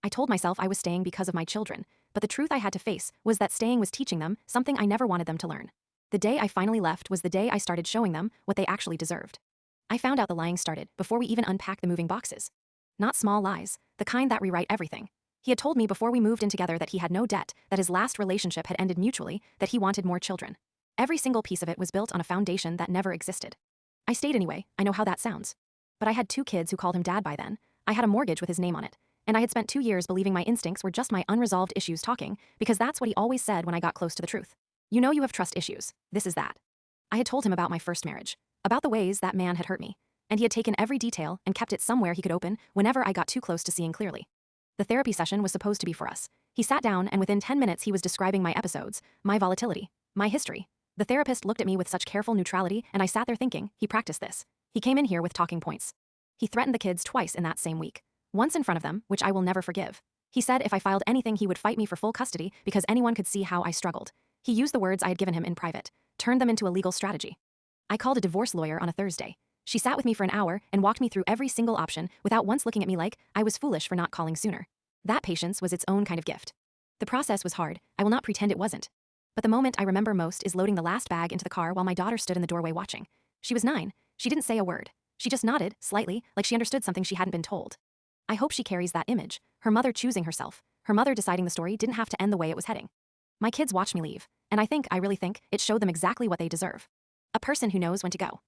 I told myself I was staying because of my children, but the truth I had to face was that staying was teaching them something I never wanted them to learn. The day I finally left was the day I started showing them what they actually deserved. I found out the lying started before we even unpacked the moving boxes. Not small lies, the kind that rewrite everything. He had told me before we moved in together that he had no debt, that his last relationship had ended mutually, that he wanted more children. Every single piece of it was built on a foundation that never existed. I stayed anyway, I know how that sounds. But I had 2 kids who called him dad by then. I had a mortgage with his name on it. And I had spent 2 years believing my instincts were just my unresolved issues talking, because that's what he always said when I got close to the truth. You know you have trust issues. This is that. I had told him about my first marriage, about the ways that man had hurt me, and he had taken every detail and kept it somewhere he could open whenever I got too close to seeing clearly. The therapy session was supposed to be for us. He sat down and within 10 minutes he was describing my episodes, my volatility, my history. The therapist looked at me with such careful neutrality and I sat there thinking, he practiced this. He came in here with talking points. He threatened the kids twice in that same week. Once in front of them, which I will never forgive. He said if I filed anything he would fight me for full custody because anyone could see how I struggled. He used the words I had given him in private, turned them into a legal strategy. I called a divorce lawyer on a Thursday. She sat with me for an hour and walked me through every single option without once looking at me like I was foolish for not calling sooner. That patience was its own kind of gift. The process was hard, I will not pretend it wasn't. But the moment I remember most is loading the last bag into the car while my daughter stood in the doorway watching. She was 9. She didn't say a word. She just nodded, slightly, like she understood something she hadn't been told. I hope she carries that image, her mother choosing herself, her mother deciding the story didn't have to end the way it was heading. My kids watched me leave, and I really think, it showed them exactly what they deserve. A person who knows when to go.